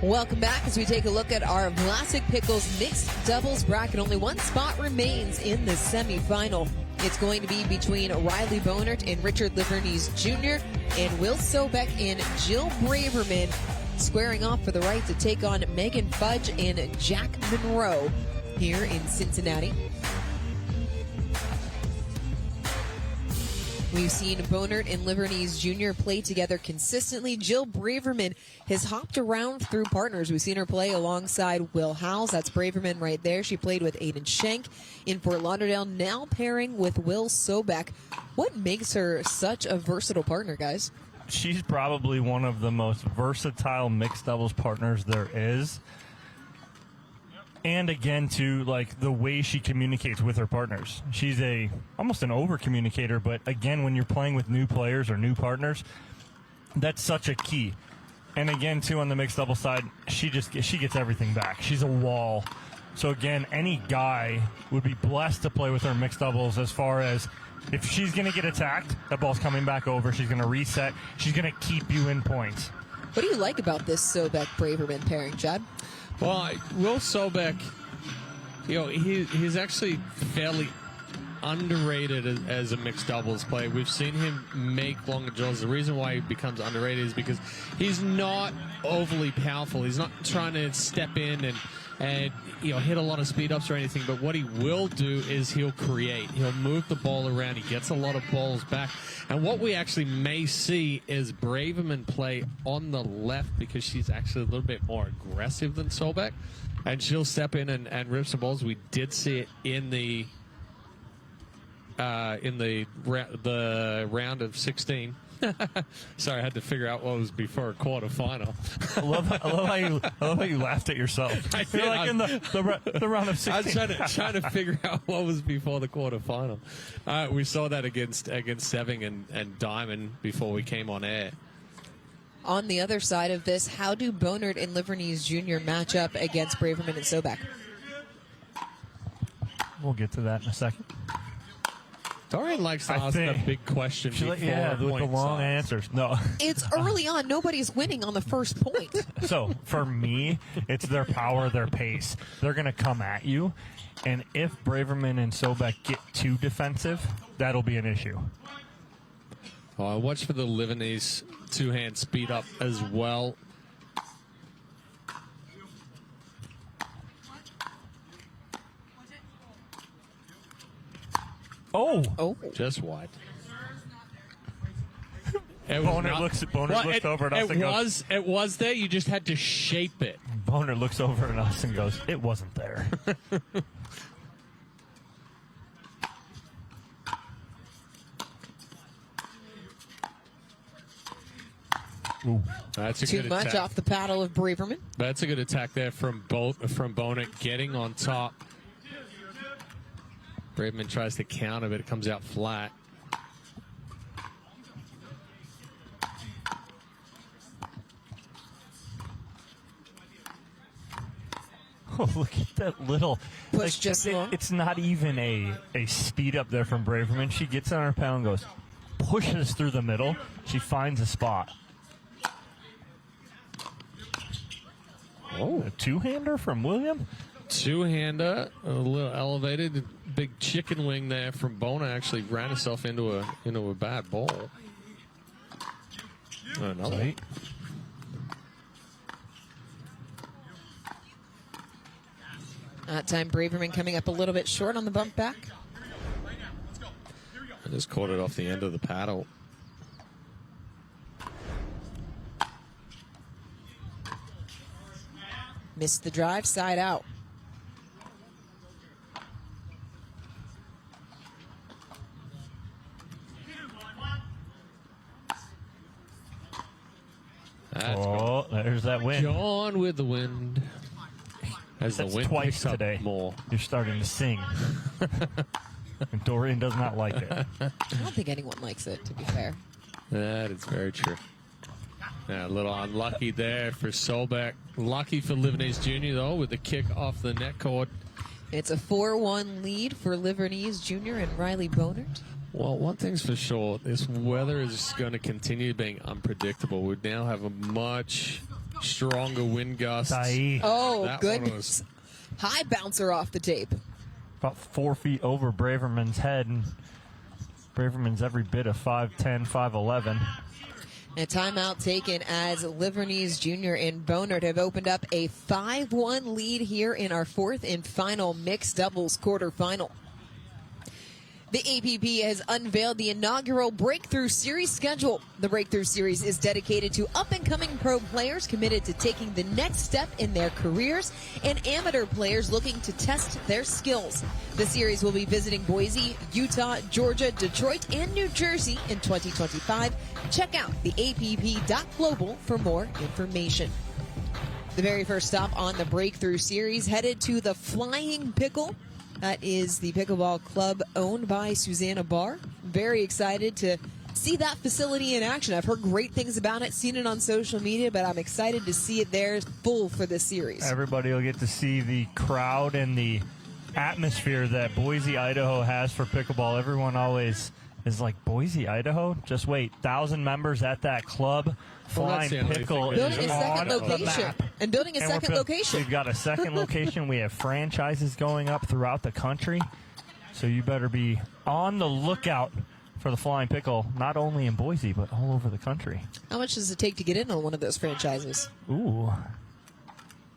Welcome back as we take a look at our Vlasic Pickles mixed doubles bracket. Only one spot remains in the semifinal. It's going to be between Riley Bohnert and Richard Livornese Jr. and Will Sobek and Jill Braverman squaring off for the right to take on Megan Fudge and Jack Monroe here in Cincinnati. We've seen Bohnert and Livornese Jr. play together consistently. Jill Braverman has hopped around through partners. We've seen her play alongside Will Howells. That's Braverman right there. She played with Aiden Schenk in Fort Lauderdale, now pairing with Will Sobek. What makes her such a versatile partner, guys? She's probably one of the most versatile mixed doubles partners there is. And again, too, like the way she communicates with her partners. She's almost an over communicator, but again, when you're playing with new players or new partners, that's such a key. And again, too, on the mixed double side, she gets everything back. She's a wall. So again, any guy would be blessed to play with her mixed doubles as far as if she's going to get attacked, that ball's coming back over. She's going to reset. She's going to keep you in points. What do you like about this Sobek-Braverman pairing, Chad? Well, Will Sobek, he's actually fairly underrated as a mixed doubles player. We've seen him make longer drills. The reason why he becomes underrated is because he's not overly powerful. He's not trying to step in and hit a lot of speed ups or anything, but what he will do is he'll create. He'll move the ball around. He gets a lot of balls back. And what we actually may see is Braverman play on the left because she's actually a little bit more aggressive than Sobek. And she'll step in and rip some balls. We did see it in the round of 16. Sorry, I had to figure out what was before a quarterfinal. I love how you laughed at yourself. You're like in the round of 16. I was trying to figure out what was before the quarterfinal. We saw that against Seving and Diamond before we came on air. On the other side of this, how do Bohnert and Livornese Jr. match up against Braverman and Sobek? We'll get to that in a second. Dorian likes to ask the big question before with the long answers. No. It's early on. Nobody's winning on the first point. So, for me, it's their power, their pace. They're going to come at you, and if Braverman and Sobek get too defensive, that'll be an issue. Oh, watch for the Livornese two-hand speed up as well. Oh. Just wide. Bohnert looks over at us and goes... It was there, you just had to shape it. Bohnert looks over at us and goes, it wasn't there. Ooh. That's a Too good much attack. off the paddle of Braverman. That's a good attack there from Bohnert getting on top. Braverman tries to counter, but it comes out flat. Oh, look at that little... Push just long. It's not even a speed up there from Braverman. She gets on her paddle and goes, pushes through the middle. She finds a spot. Oh, a two-hander from William? Two-hander, a little elevated. Big chicken wing there from Bohnert. Actually ran herself into a bad ball. Another. Right. That time, Braverman coming up a little bit short on the bump back. I just caught it off the end of the paddle. Missed the drive, side out. There's that wind. Gone with the wind. As That's the wind twice picks up today. More. You're starting to sing. And Dorian does not like it. I don't think anyone likes it, to be fair. That is very true. Yeah, a little unlucky there for Sobek. Lucky for Livornese Jr., though, with the kick off the net cord. It's a 4-1 lead for Livornese Jr. and Riley Bohnert. Well, one thing's for sure, this weather is going to continue being unpredictable. We now have a much stronger wind gusts. Oh, That one goodness. High bouncer off the tape. About 4 feet over Braverman's head, and Braverman's every bit of 5'10", 5'11". A timeout taken as Livornese Jr. and Bohnert have opened up a 5-1 lead here in our fourth and final mixed doubles quarterfinal. The APP has unveiled the inaugural Breakthrough Series schedule. The Breakthrough Series is dedicated to up-and-coming pro players committed to taking the next step in their careers and amateur players looking to test their skills. The series will be visiting Boise, Utah, Georgia, Detroit, and New Jersey in 2025. Check out the app.global for more information. The very first stop on the Breakthrough Series headed to the Flying Pickle. That is the pickleball club owned by Susanna Barr. Very excited to see that facility in action. I've heard great things about it, seen it on social media, but I'm excited to see it there full for this series. Everybody will get to see the crowd and the atmosphere that Boise, Idaho has for pickleball. Everyone always is like, Boise, Idaho? Just wait, 1,000 members at that club. Flying Pickle is building a second on the location. map. And building a second location. We've got a second location. We have franchises going up throughout the country. So you better be on the lookout for the Flying Pickle, not only in Boise, but all over the country. How much does it take to get in on one of those franchises? Ooh.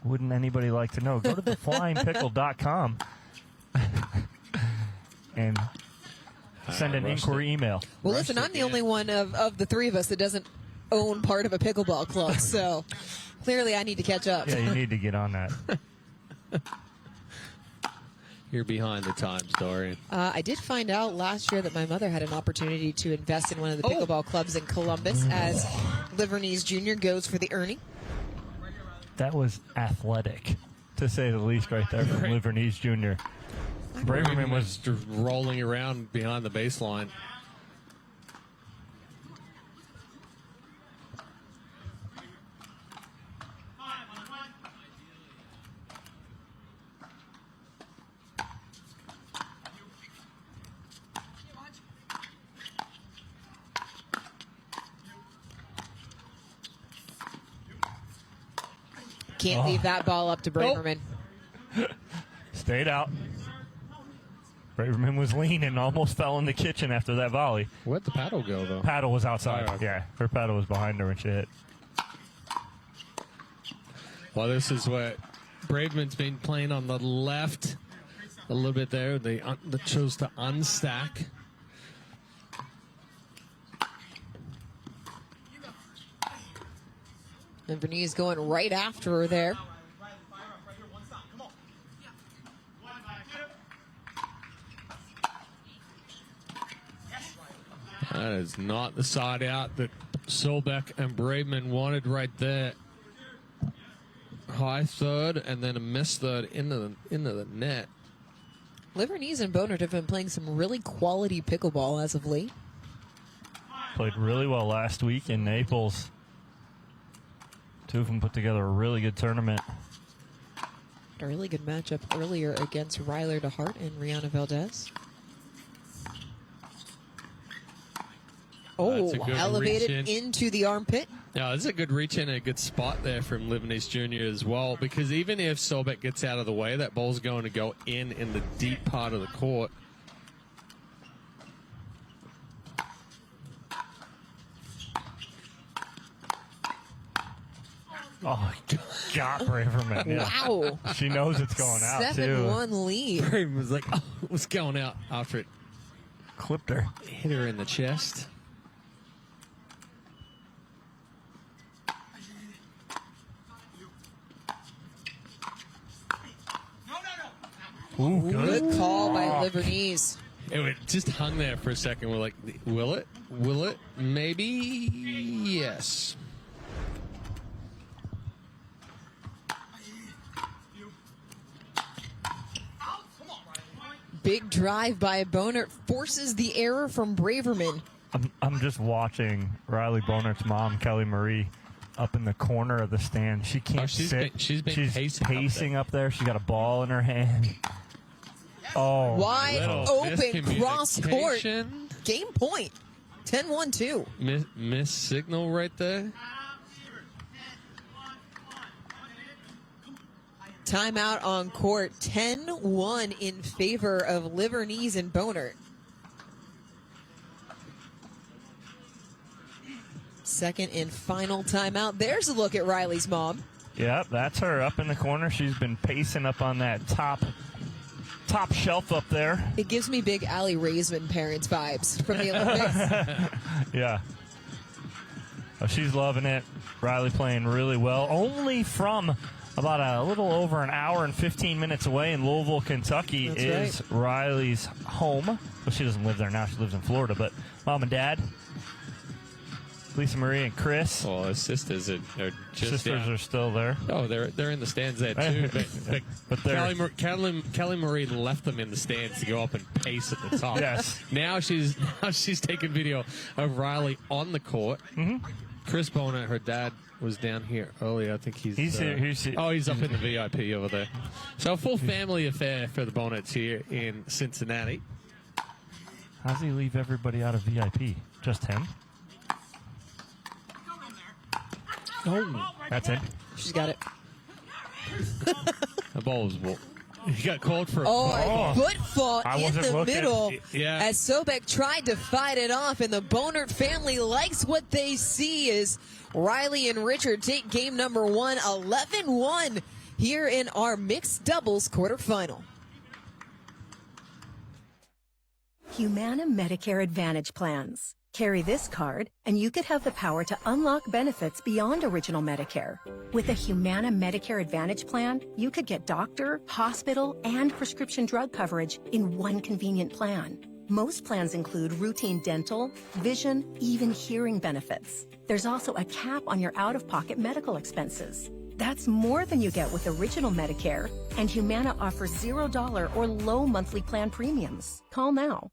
Wouldn't anybody like to know? Go to theflyingpickle.com and send an inquiry email. Well, listen, I'm the only one of the three of us that doesn't own part of a pickleball club, so clearly I need to catch up. Yeah, you need to get on that. You're behind the times, Dorian. I did find out last year that my mother had an opportunity to invest in one of the pickleball clubs in Columbus as Livornese Jr. goes for the Ernie. That was athletic, to say the least, right there from Livornese Jr. Braverman was just rolling around behind the baseline. Can't leave that ball up to Braverman. Stayed out. Braverman was lean and almost fell in the kitchen after that volley. Where'd the paddle go, though? Paddle was outside. Oh, okay. Yeah, her paddle was behind her when she hit. Well, this is what Braverman's been playing on the left a little bit there. They chose to unstack. And Livornese going right after her there. That is not the side out that Sobek and Braverman wanted right there. High third and then a missed third into the net. Livornese and Bohnert have been playing some really quality pickleball as of late. Played really well last week in Naples. Two of them put together a really good tournament. A really good matchup earlier against Ryler DeHart and Rihanna Valdez. Oh, elevated into the armpit. Yeah, this is a good reach in and a good spot there from Livornese Jr. as well, because even if Sobek gets out of the way, that ball's going to go in the deep part of the court. Oh, got Braverman. Yeah. Wow. She knows it's going out, too. 7-1 lead. Braverman was like, oh, it was going out after it Clipped her. hit her in the chest. Ooh, Good call by Livornese. It just hung there for a second. We're like, will it? Will it? Maybe yes. Big drive by Bohnert forces the error from Braverman. I'm just watching Riley Bohnert's mom, Kelly Marie, up in the corner of the stand. She can't sit. She's pacing up there. She's got a ball in her hand. Oh, Wide open cross court. Miscommunication. Game point. 10-1-2. Miss signal right there. Timeout on court. 10-1 in favor of Livornese and Bohnert. Second and final timeout. There's a look at Riley's mom. Yep, that's her up in the corner. She's been pacing up on that top shelf up there. It gives me big Allie Raisman parents vibes from the Olympics. Yeah. Oh, she's loving it. Riley playing really well. Only from about a little over an hour and 15 minutes away in Louisville, Kentucky. That's right. Riley's home. Well, she doesn't live there now. She lives in Florida. But mom and dad, Lisa Marie and Chris. Well, his sisters are just sisters are still there. Oh, they're in the stands there too. But Kelly Marie left them in the stands to go up and pace at the top. Yes. Now she's taking video of Riley on the court. Mm-hmm. Chris Bohnert, her dad, was down here earlier. I think he's here. Oh, he's up in the VIP over there. So a full family affair for the Bohnerts here in Cincinnati. How does he leave everybody out of VIP? Just him? Oh, that's it. She's got it. The ball was he got called for a foot fault in the middle as Sobek tried to fight it off, and the Bohnert family likes what they see as Riley and Richard take game number 1, 11-1 here in our mixed doubles quarterfinal. Humana Medicare Advantage plans. Carry this card, and you could have the power to unlock benefits beyond original Medicare. With a Humana Medicare Advantage plan, you could get doctor, hospital, and prescription drug coverage in one convenient plan. Most plans include routine dental, vision, even hearing benefits. There's also a cap on your out-of-pocket medical expenses. That's more than you get with original Medicare, and Humana offers $0 or low monthly plan premiums. Call now.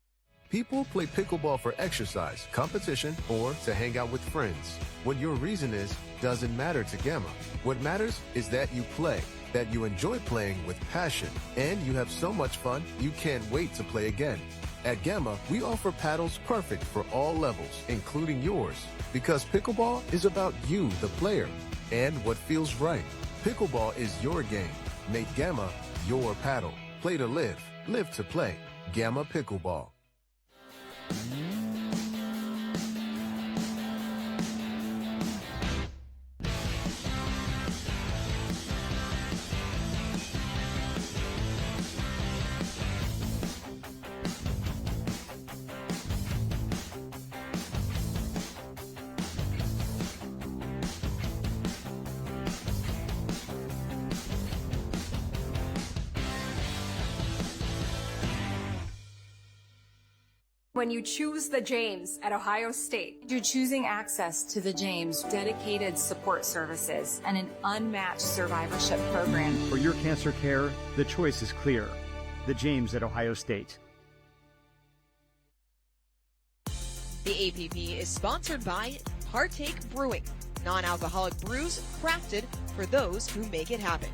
People play pickleball for exercise, competition, or to hang out with friends. What your reason is doesn't matter to Gamma. What matters is that you play, that you enjoy playing with passion, and you have so much fun you can't wait to play again. At Gamma, we offer paddles perfect for all levels, including yours, because pickleball is about you, the player, and what feels right. Pickleball is your game. Make Gamma your paddle. Play to live, live to play. Gamma Pickleball. When you choose the James at Ohio State, you're choosing access to the James, dedicated support services, and an unmatched survivorship program. For your cancer care, the choice is clear. The James at Ohio State. The APP is sponsored by Partake Brewing, non-alcoholic brews crafted for those who make it happen.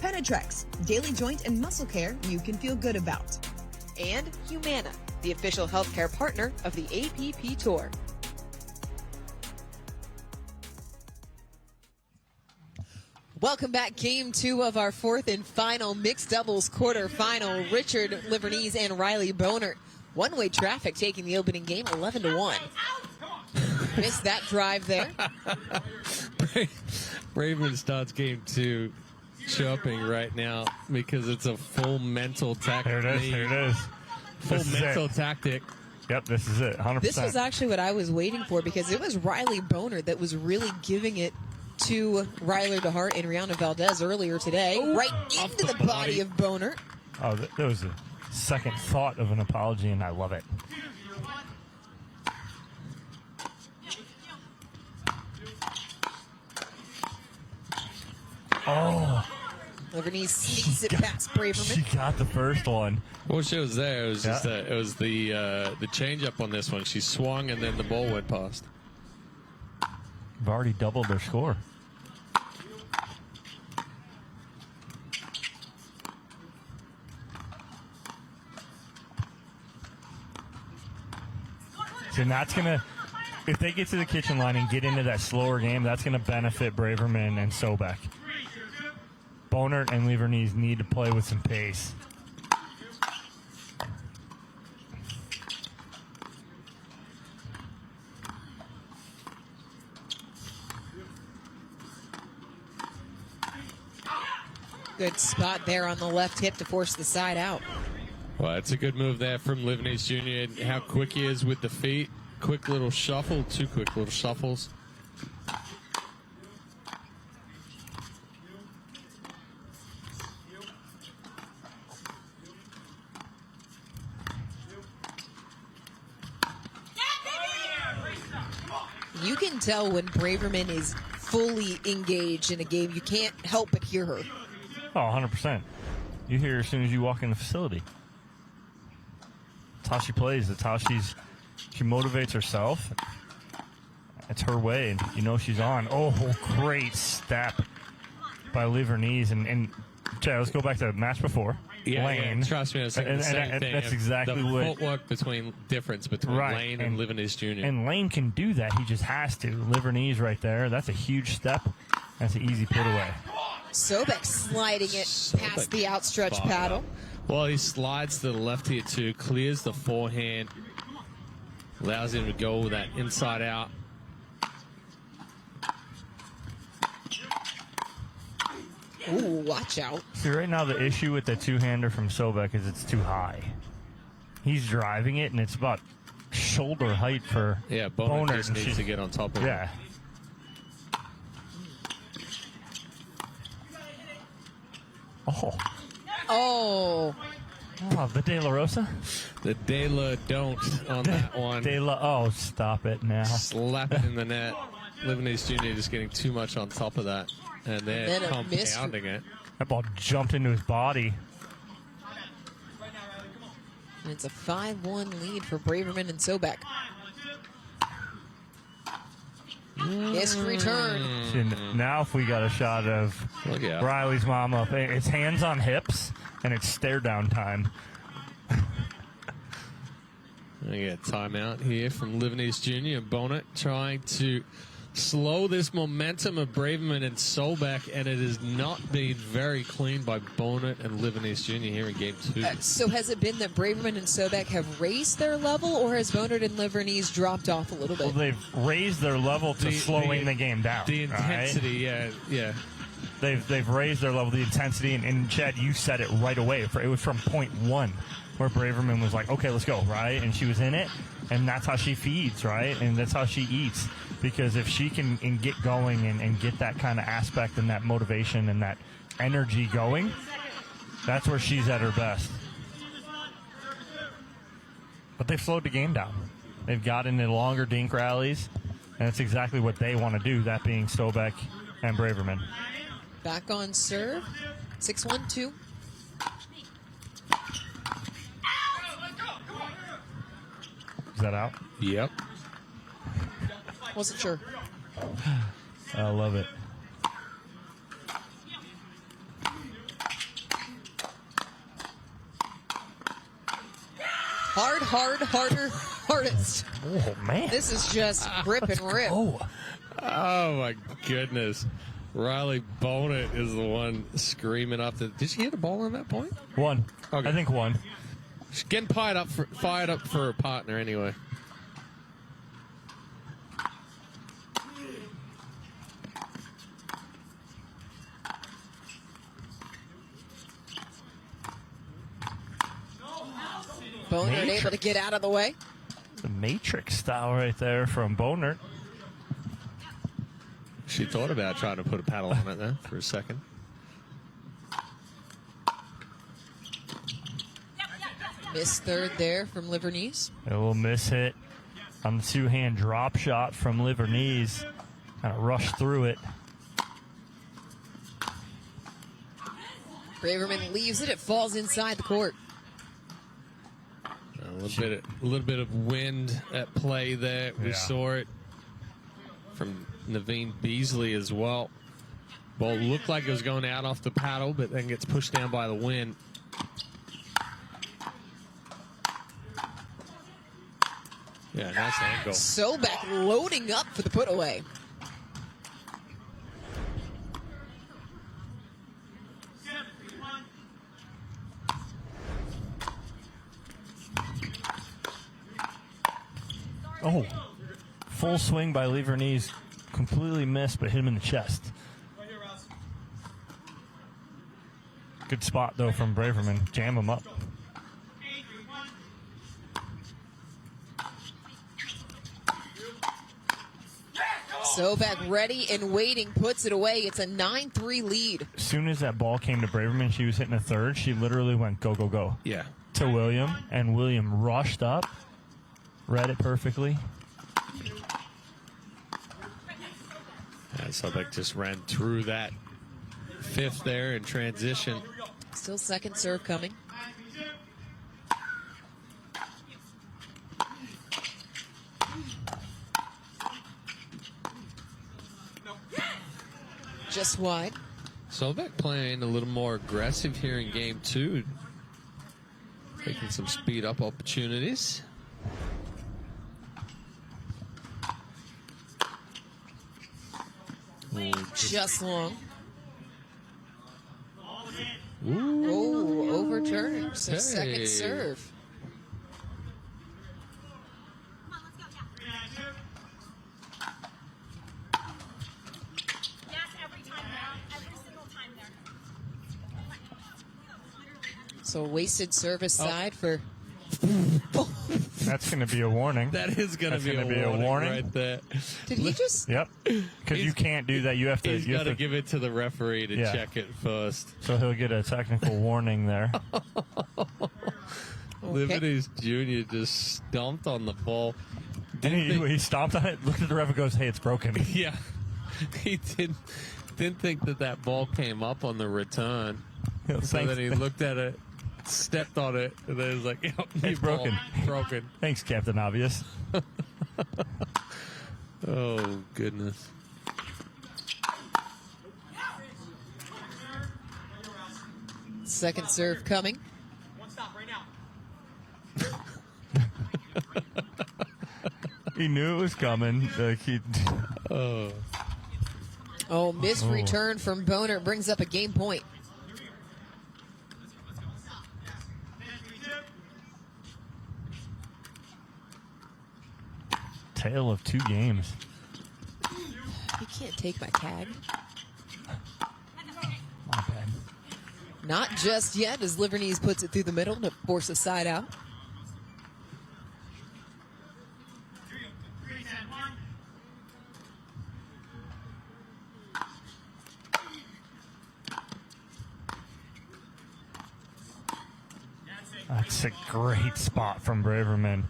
Penetrex, daily joint and muscle care you can feel good about. And Humana, the official healthcare partner of the APP Tour. Welcome back. Game 2 of our 4th and final mixed doubles quarterfinal. Richard Livornese and Riley Bohnert. One-way traffic taking the opening game 11-1. Missed that drive there. Braverman starts game 2 chirping right now because it's a full mental tactic. Here it is. Full mental tactic. Yep, this is it, 100%. This was actually what I was waiting for because it was Riley Bohnert that was really giving it to Ryler DeHart and Rihanna Valdez earlier today. Right into the body of Bohnert. Oh, that was a second thought of an apology, and I love it. Oh. Livornese sneaks it past Braverman. She got the first one. Well, she was there. It was just it was the change up on this one. She swung and then the ball went past. We've already doubled their score. So that's gonna, if they get to the kitchen line and get into that slower game, that's gonna benefit Braverman and Sobek. Bohnert and Livornese need to play with some pace. Good spot there on the left hip to force the side out. Well, it's a good move there from Livornese Jr. and how quick he is with the feet. Quick little shuffle, 2 quick little shuffles. You can tell when Braverman is fully engaged in a game. You can't help but hear her. Oh, 100%. You hear her as soon as you walk in the facility. That's how she plays. That's how she motivates herself. It's her way, and you know she's on. Oh, great step by Livornese. And Chad, let's go back to the match before. Yeah, trust me, I was thinking the same thing. That's exactly the what... footwork difference between Lane and Livornese Jr. And Lane can do that. He just has to. Livornese right there. That's a huge step. That's an easy put away. Sobek sliding it past the outstretched paddle. Well, he slides to the left here too, clears the forehand, allows him to go with that inside out. Ooh, watch out. See, right now the issue with the two-hander from Sobek is it's too high. He's driving it, and it's about shoulder height for Bohnert just needs to get on top of it. Oh, the De La Rosa? The De La don't on that one. De La, oh, stop it now. Slap it in the net. Livornese Jr. just getting too much on top of that. And then compounding it. That ball jumped into his body. And it's a 5-1 lead for Braverman and Sobek. Missed return. Now if we got a shot of Riley's mom up, it's hands on hips, and it's stare down time. We get a timeout here from Livornese Jr. and Bohnert trying to slow this momentum of Braverman and Sobek, and it is not being very clean by Bohnert and Livornese Jr. here in game 2. So has it been that Braverman and Sobek have raised their level, or has Bohnert and Livornese dropped off a little bit? Well, they've raised their level to slowing the game down. The intensity, yeah. They've raised their level, the intensity, and Chad, you said it right away. It was from point 1 where Braverman was like, okay, let's go, right? And she was in it, and that's how she feeds, right? And that's how she eats. Because if she can get going and get that kind of aspect and that motivation and that energy going, that's where she's at her best. But they've slowed the game down. They've got into longer dink rallies, and that's exactly what they want to do, that being Sobek and Braverman. Back on serve, 6-1-2. Is that out? Yep. Wasn't sure. I love it. Hard, harder, hardest. Oh, man. This is just rip and rip. Oh, my goodness. Riley Bohnert is the one screaming up. Did she hit a ball on that point? One. Okay. I think one. She's getting fired up for her partner anyway. Bohnert able to get out of the way. The Matrix style right there from Bohnert. She thought about trying to put a paddle on it there for a second. Missed third there from Livornese. A little miss hit on the two-hand drop shot from Livornese. Kind of rushed through it. Braverman leaves it. It falls inside the court. A little bit of wind at play there. We saw it from Naveen Beasley as well. Ball looked like it was going out off the paddle, but then gets pushed down by the wind. Yeah, nice angle. Sobek loading up for the put away. Oh, full swing by Livornese. Completely missed, but hit him in the chest. Good spot, though, from Braverman. Jam him up. Sobek ready and waiting, puts it away. It's a 9-3 lead. As soon as that ball came to Braverman, she was hitting a third. She literally went go, go, go. Yeah. To William, and William rushed up, read it perfectly. Sobek just ran through that fifth there in transition. Still second serve coming. Just wide. Sobek playing a little more aggressive here in game 2. Taking some speed up opportunities. Just long. Ooh. Oh, overturned. So Hey. second serve. So wasted service side for. That's going to be a warning. That is going to be a warning right there. Did he just? Yep. Because you can't do that. You have to. He's got to give it to the referee to check it first. So he'll get a technical warning there. Livornese Jr. just stomped on the ball. And he stomped on it, looked at the ref and goes, hey, it's broken. Yeah. He didn't think that ball came up on the return. So then he looked at it, stepped on it, and then he was like, yep, it's broken. Broken. Thanks, Captain Obvious. Oh, goodness. Second serve coming. He knew it was coming. Missed return from Bohnert brings up a game point. Tale of 2 games. You can't take my tag. Not bad. Not just yet, as Livornese puts it through the middle to force a side out. That's a great spot from Braverman.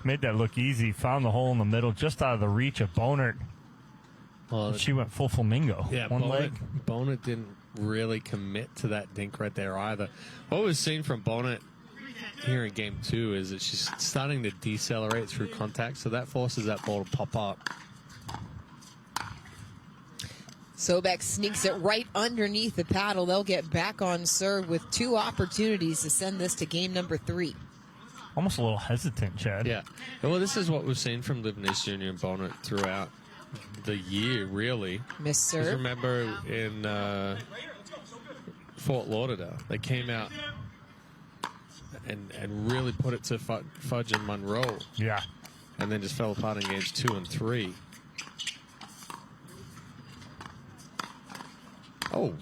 Made that look easy. Found the hole in the middle, just out of the reach of Bohnert. Well, she went full flamingo. Yeah, one leg. Bohnert didn't really commit to that dink right there either. What we've seen from Bohnert here in game 2 is that she's starting to decelerate through contact, so that forces that ball to pop up. Sobek sneaks it right underneath the paddle. They'll get back on serve with 2 opportunities to send this to game number 3. Almost a little hesitant, Chad. Yeah. Well, this is what we've seen from Livornese Jr. and Bohnert throughout the year, really. Miss serve. Just remember in Fort Lauderdale, they came out and really put it to Fudge and Monroe. Yeah. And then just fell apart in games 2 and 3. Oh,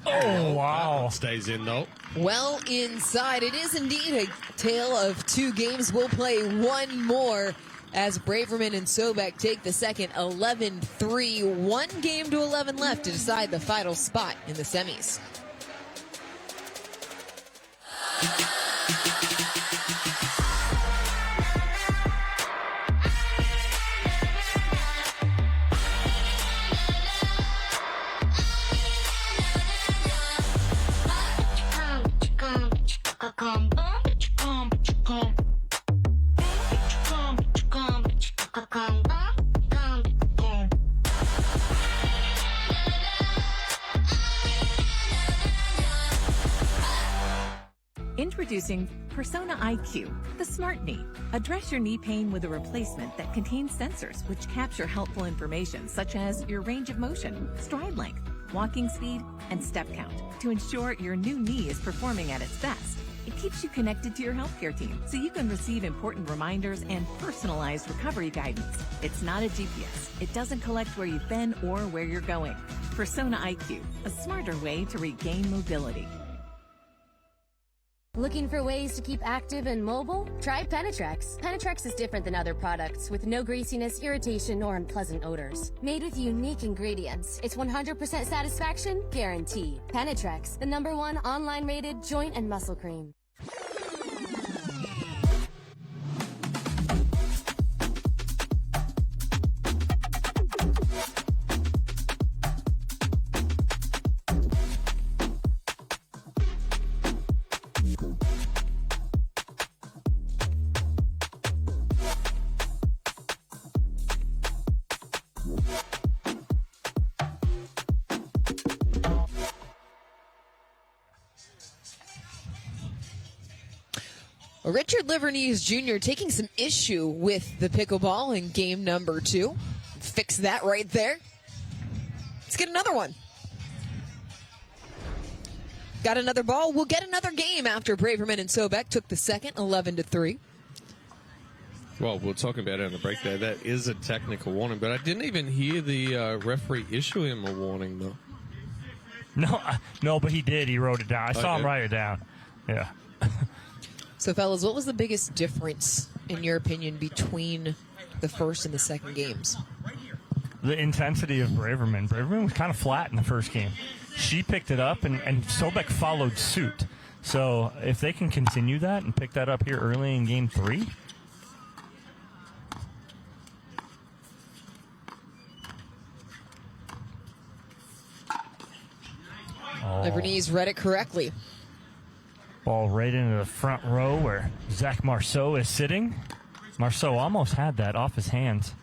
wow. That one stays in, though. Well inside. It is indeed a tale of 2 games. We'll play one more as Braverman and Sobek take the second. 11-3. 1 game to 11 left to decide the final spot in the semis. Introducing Persona IQ, the smart knee. Address your knee pain with a replacement that contains sensors which capture helpful information such as your range of motion, stride length, walking speed, and step count to ensure your new knee is performing at its best. It keeps you connected to your healthcare team so you can receive important reminders and personalized recovery guidance. It's not a GPS. It doesn't collect where you've been or where you're going. Persona IQ, a smarter way to regain mobility. Looking for ways to keep active and mobile? Try Penetrex. Penetrex is different than other products with no greasiness, irritation, or unpleasant odors. Made with unique ingredients, it's 100% satisfaction guaranteed. Penetrex, the #1 online rated joint and muscle cream. Richard Livornese Jr. taking some issue with the pickleball in game number 2. Fix that right there. Let's get another one. Got another ball. We'll get another game after Braverman and Sobek took the second, 11-3. Well, we'll talk about it on the break there. That is a technical warning, but I didn't even hear the referee issue him a warning, though. No, but he did. He wrote it down. I saw him write it down. Yeah. So, fellas, what was the biggest difference, in your opinion, between the first and the second games? The intensity of Braverman. Braverman was kind of flat in the first game. She picked it up, and Sobek followed suit. So if they can continue that and pick that up here early in game 3. Livornese read it correctly. Ball right into the front row where Zach Marceau is sitting. Marceau almost had that off his hands.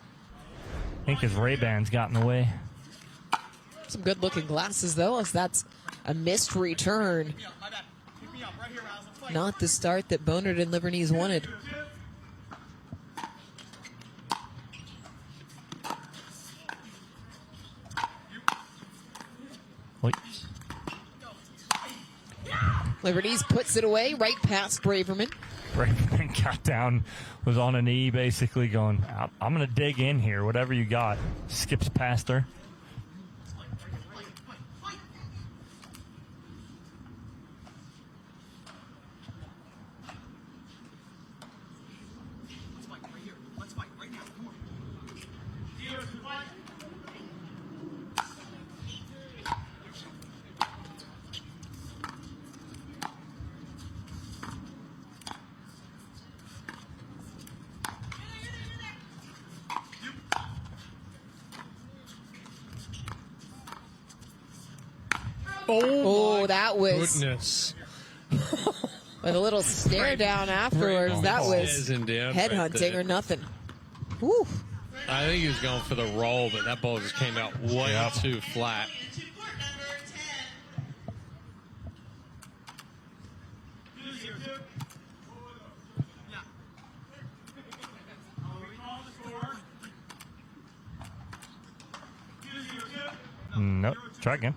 I think his Ray-Bans got in the way. Some good-looking glasses, though, as that's a missed return. Not the start that Bohnert and Livornese wanted. Livornese puts it away right past Braverman. Braverman got down, was on a knee basically going, I'm going to dig in here, whatever you got. Skips past her. Oh, that was goodness. With a little stare down afterwards. That was headhunting or nothing. Whew. I think he was going for the roll, but that ball just came out way too flat. Nope. Try again.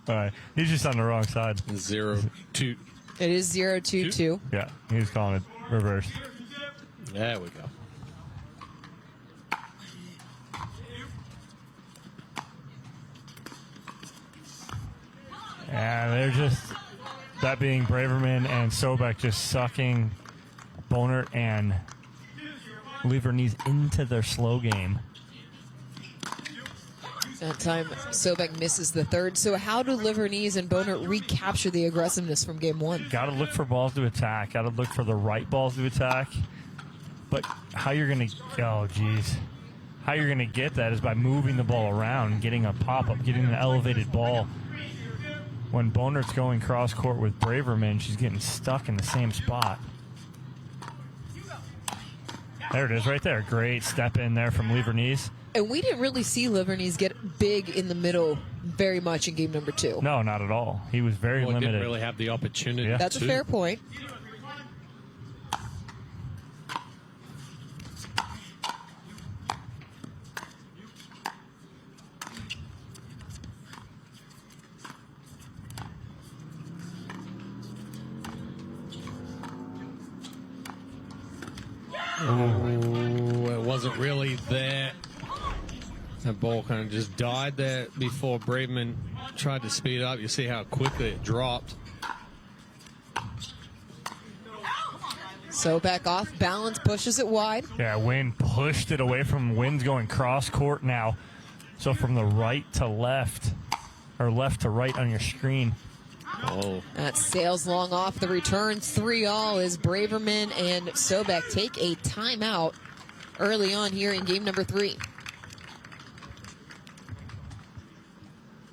All right. He's just on the wrong side. 0-2. It is 0-2-2. Yeah. He was calling it reverse. There we go. And they're just, that being Braverman and Sobek just sucking Bohnert and Livornese into their slow game. That time, Sobek misses the third. So how do Livornese and Bohnert recapture the aggressiveness from game 1? Got to look for balls to attack. Got to look for the right balls to attack. But how you're going to, how you're going to get that is by moving the ball around, getting a pop-up, getting an elevated ball. When Bohnert's going cross-court with Braverman, she's getting stuck in the same spot. There it is right there. Great step in there from Livornese. And we didn't really see Livornese get big in the middle very much in game number 2. No, not at all. He was very limited. He didn't really have the opportunity. Yeah. That's a fair point. Oh, it wasn't really there. That ball kind of just died there before Braverman tried to speed up. You see how quickly it dropped. Sobek off balance, pushes it wide. Yeah, Wynn pushed it away from Wynn's going cross court now. So from the right to left, or left to right on your screen. Oh. That sails long off the returns. 3-all as Braverman and Sobek take a timeout early on here in game number 3.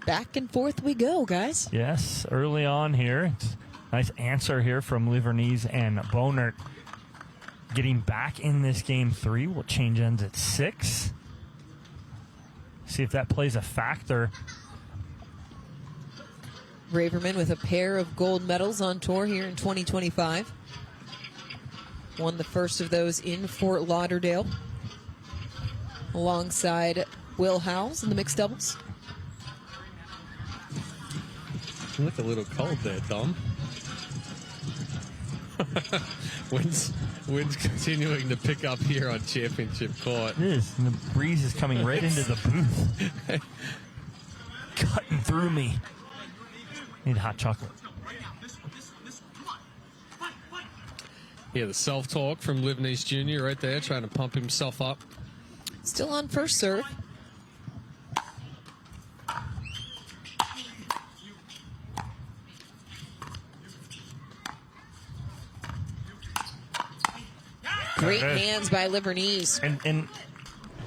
Back and forth we go, guys. Yes, early on here. It's a nice answer here from Livornese and Bohnert. Getting back in this game 3. We'll change ends at 6. See if that plays a factor. Braverman with a pair of gold medals on tour here in 2025. Won the first of those in Fort Lauderdale alongside Will Howells in the mixed doubles. You look a little cold there, Dom. Wind's continuing to pick up here on championship court. It is, and the breeze is coming right into the booth. Cutting through me. Need hot chocolate. Yeah, the self-talk from Livornese Jr. right there, trying to pump himself up. Still on first serve. Great hands by Livornese. And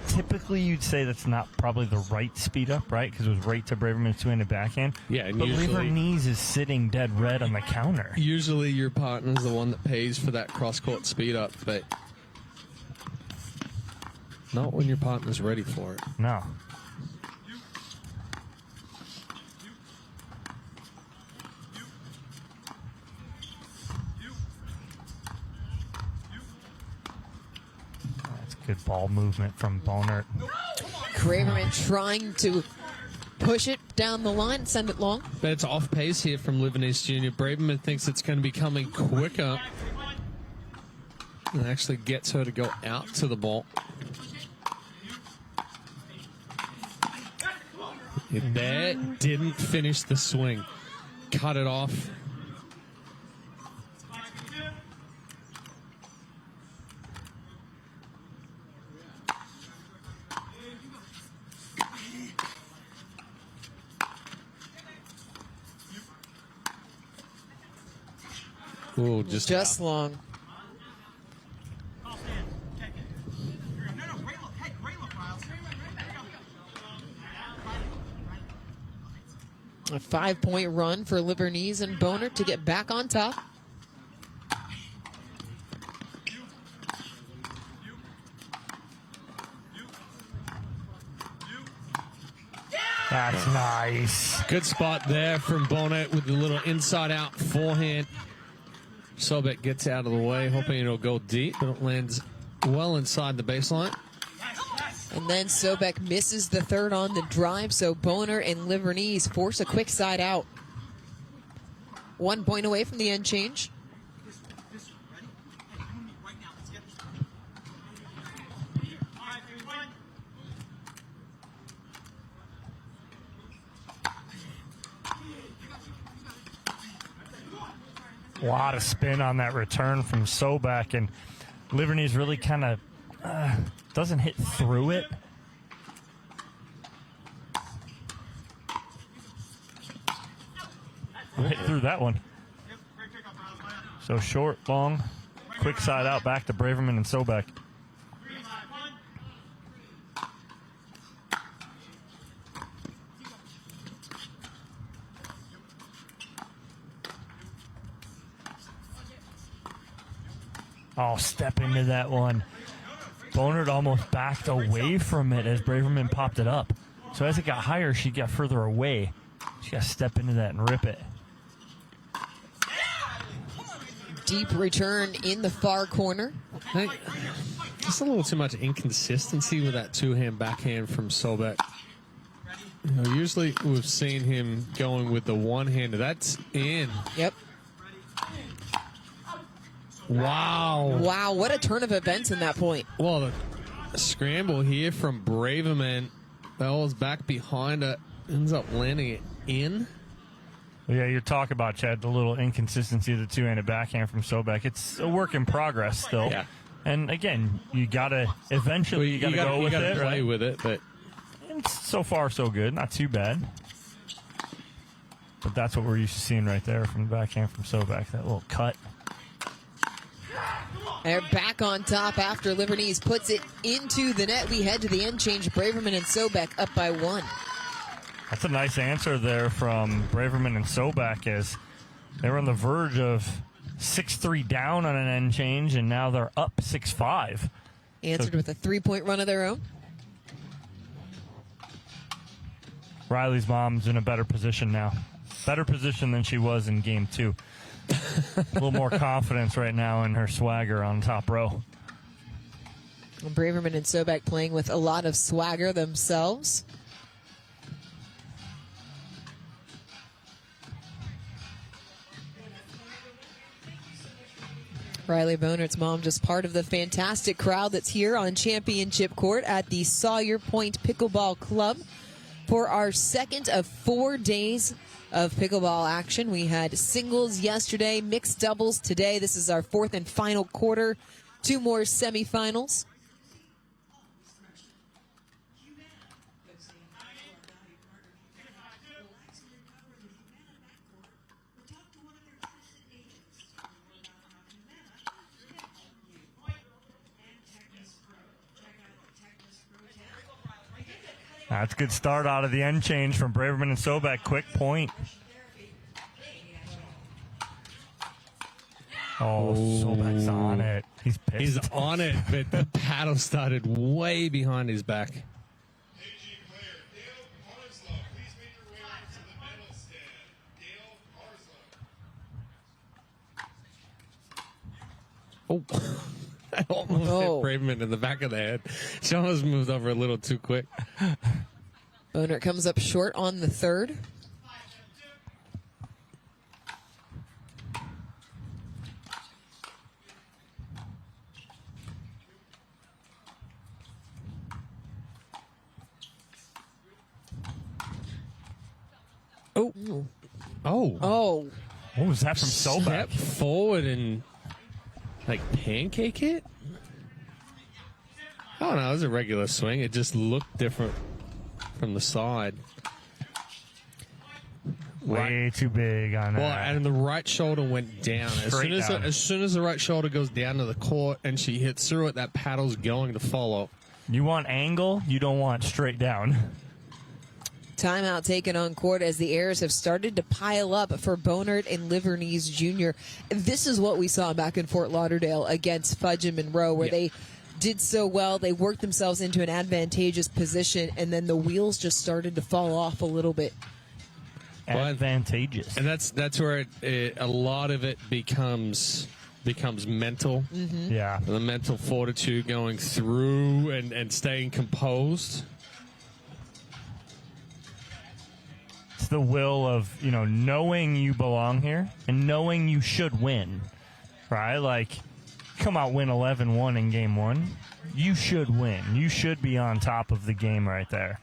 typically you'd say that's not probably the right speed up, right? Because it was right to Braverman's two-handed backhand. Yeah, and but usually, Livornese is sitting dead red on the counter. Usually your partner's the one that pays for that cross-court speed up, but not when your partner's ready for it. No. Good ball movement from Bohnert. Braverman trying to push it down the line and send it long. But it's off pace here from Livornese Jr. Braverman thinks it's going to be coming quicker. And actually gets her to go out to the ball. That didn't finish the swing. Cut it off. Ooh, just long. A 5-point run for Livornese and Bohnert to get back on top. That's nice. Good spot there from Bohnert with the little inside-out forehand. Sobek gets out of the way, hoping it'll go deep, but it lands well inside the baseline. And then Sobek misses the third on the drive, so Bohnert and Livornese force a quick side out. 1 point away from the end change. A lot of spin on that return from Sobek, and Livornese really kind of doesn't hit through it. Hit through that one. So short, long, quick side out, back to Braverman and Sobek. Oh, step into that one. Bohnert almost backed away from it as Braverman popped it up. So as it got higher, she got further away. She got to step into that and rip it. Deep return in the far corner. Just a little too much inconsistency with that two-hand backhand from Sobek. You know, usually we've seen him going with the one-hander. That's in. Yep. Wow. Wow, what a turn of events in that point. Well, the scramble here from Braverman. Bell's back behind it. Ends up landing it in. Yeah, you're talking about, Chad, the little inconsistency of the two-handed backhand from Sobek. It's a work in progress still. Yeah. And again, you gotta eventually you gotta go with it, play right? with it, but And so far so good, not too bad. But that's what we're used to seeing right there from the backhand from Sobek, that little cut. They're back on top after Livornese puts it into the net. We head to the end change. Braverman and Sobek up by 1. That's a nice answer there from Braverman and Sobek, as they were on the verge of 6-3 down on an end change, and now they're up 6-5. Answered with a 3-point run of their own. Riley's mom's in a better position now. Better position than she was in game 2. A little more confidence right now in her swagger on top row. Braverman and Sobek playing with a lot of swagger themselves. Riley Bohnert's mom, just part of the fantastic crowd that's here on Championship Court at the Sawyer Point Pickleball Club for our second of 4 days of pickleball action. We had singles yesterday, mixed doubles today. This is our 4th and final quarter. 2 more semifinals. That's a good start out of the end change from Braverman and Sobek. Quick point. Oh, Sobek's on it. He's pissed. he's on it, but the paddle started way behind his back. Oh, I almost hit Braverman in the back of the head. She almost moved over a little too quick. Bohnert comes up short on the third. Oh. Oh. Oh. What was that from Sobek? Step forward and like pancake it? I don't know. It was a regular swing. It just looked different from the side. Way too big on that. Well, and the right shoulder went down. As soon as the right shoulder goes down to the court and she hits through it, that paddle's going to follow. You want angle, you don't want straight down. Timeout taken on court as the errors have started to pile up for Bohnert and Livornese Jr. This is what we saw back in Fort Lauderdale against Fudge and Monroe, where they did so well. They worked themselves into an advantageous position, and then the wheels just started to fall off a little bit. Advantageous. And that's where a lot of it becomes mental. Mm-hmm. Yeah. The mental fortitude going through and staying composed. It's the will of, knowing you belong here and knowing you should win, right? Like, come out, win 11-1 in game 1. You should win. You should be on top of the game right there.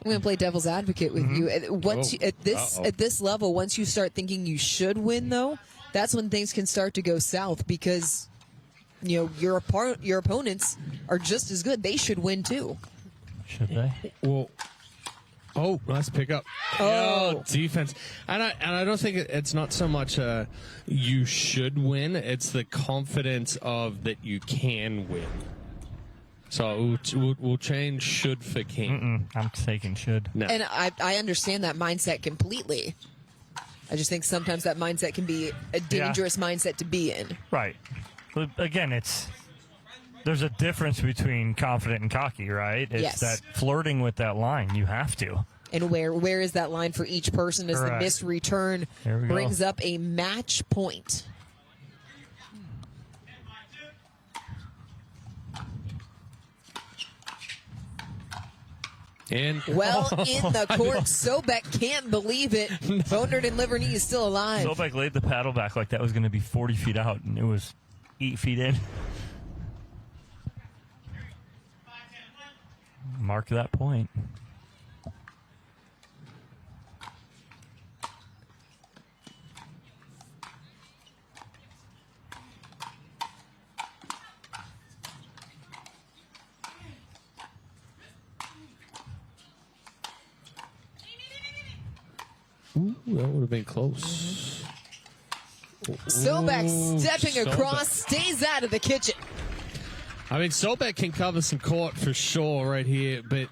I'm going to play devil's advocate with you. At this level, once you start thinking you should win, though, that's when things can start to go south, because your opponents are just as good. They should win too. Should they? Well, nice pickup. Oh, defense. And I don't think it's not so much you should win. It's the confidence of that you can win. So we'll change should for can. I'm taking should. No. And I understand that mindset completely. I just think sometimes that mindset can be a dangerous mindset to be in. Right. But again, there's a difference between confident and cocky, right? It's that flirting with that line. You have to. And where is that line for each person as the missed return brings up a match point? Well in the court. Sobek can't believe it. Bohnert and Livornese still alive. Sobek laid the paddle back like that was going to be 40 feet out, and it was 8 feet in. Mark that point. Ooh, that would have been close. Sobek stepping across, stays out of the kitchen. I mean, Sobek can cover some court for sure right here, but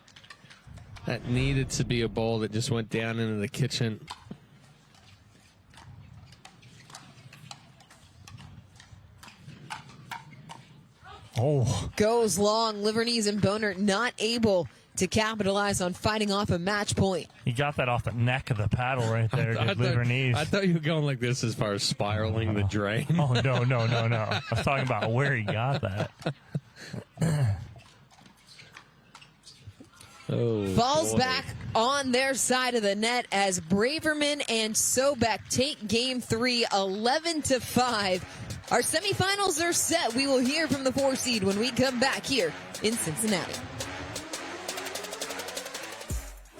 that needed to be a ball that just went down into the kitchen. Oh. Goes long. Livornese and Bohnert not able to capitalize on fighting off a match point. He got that off the neck of the paddle right there, Livornese. I thought you were going like this as far as spiraling the drain. Oh, no. I was talking about where he got that. Falls back on their side of the net as Braverman and Sobek take game 3, 11-5. Our semifinals are set. We will hear from the 4 seed when we come back here in Cincinnati.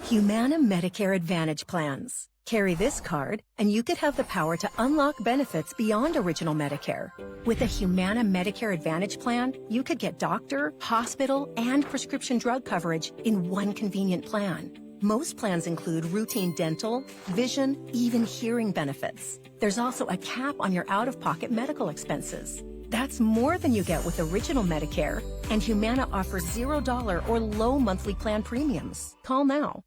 Humana Medicare Advantage plans. Carry this card, and you could have the power to unlock benefits beyond original Medicare. With a Humana Medicare Advantage plan, you could get doctor, hospital, and prescription drug coverage in one convenient plan. Most plans include routine dental, vision, even hearing benefits. There's also a cap on your out-of-pocket medical expenses. That's more than you get with original Medicare, and Humana offers $0 or low monthly plan premiums. Call now.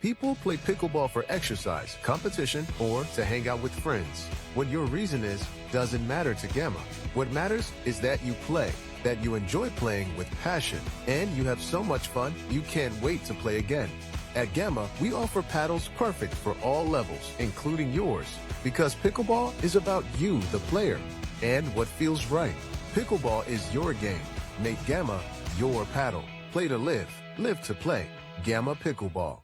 People play pickleball for exercise, competition, or to hang out with friends. What your reason is doesn't matter to Gamma. What matters is that you play, that you enjoy playing with passion, and you have so much fun you can't wait to play again. At Gamma, we offer paddles perfect for all levels, including yours, because pickleball is about you, the player, and what feels right. Pickleball is your game. Make Gamma your paddle. Play to live, live to play. Gamma Pickleball.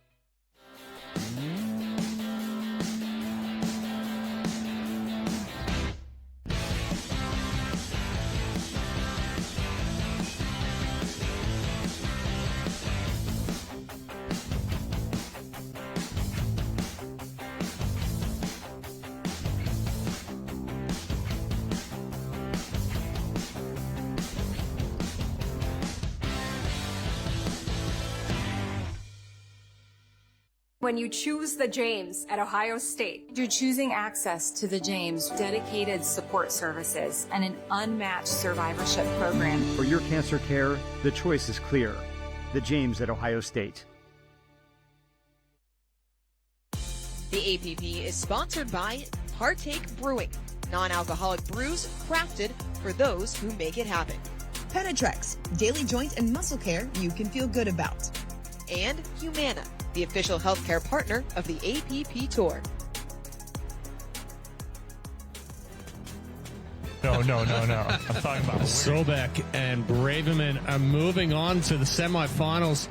When you choose the James at Ohio State, you're choosing access to the James, dedicated support services, and an unmatched survivorship program. For your cancer care, the choice is clear. The James at Ohio State. The APP is sponsored by Partake Brewing, non-alcoholic brews crafted for those who make it happen. Penetrex, daily joint and muscle care you can feel good about. And Humana, the official healthcare partner of the APP Tour. No. I'm talking about Sobek and Braverman are moving on to the semifinals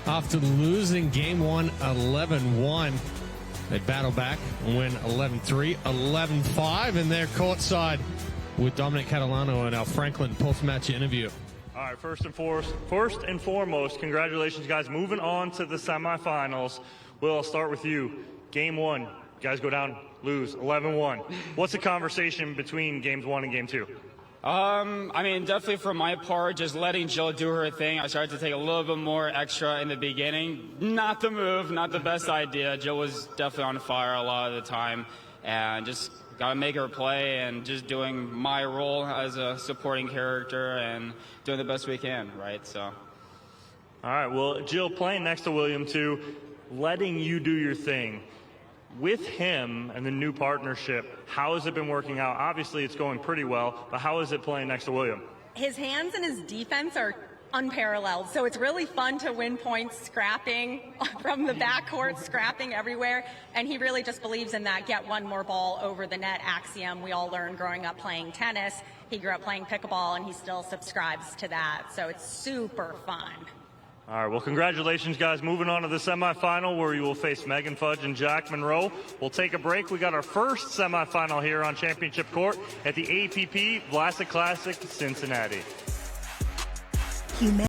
after losing game 1 11-1. They battle back and win 11-3, 11-5, and they're courtside with Dominic Catalano in our Franklin post-match interview. All right, first and foremost, congratulations, guys. Moving on to the semifinals. Will, I'll start with you. Game 1, you guys go down, lose 11-1. What's the conversation between games 1 and game 2? I mean, definitely for my part, just letting Jill do her thing. I started to take a little bit more extra in the beginning. Not the move, not the best idea. Jill was definitely on fire a lot of the time, and just got to make her play and just doing my role as a supporting character and doing the best we can, right? So. All right, well, Jill, playing next to William, too, letting you do your thing. With him and the new partnership, how has it been working out? Obviously, it's going pretty well, but how is it playing next to William? His hands and his defense are unparalleled, so it's really fun to win points scrapping from the backcourt, scrapping everywhere, and he really just believes in that get one more ball over the net axiom we all learned growing up playing tennis. He grew up playing pickleball, and he still subscribes to that, so it's super fun. All right, well, congratulations, guys. Moving on to the semifinal where you will face Megan Fudge and Jack Monroe. We'll take a break. We got our first semifinal here on Championship Court at the APP Vlasic Classic, Cincinnati.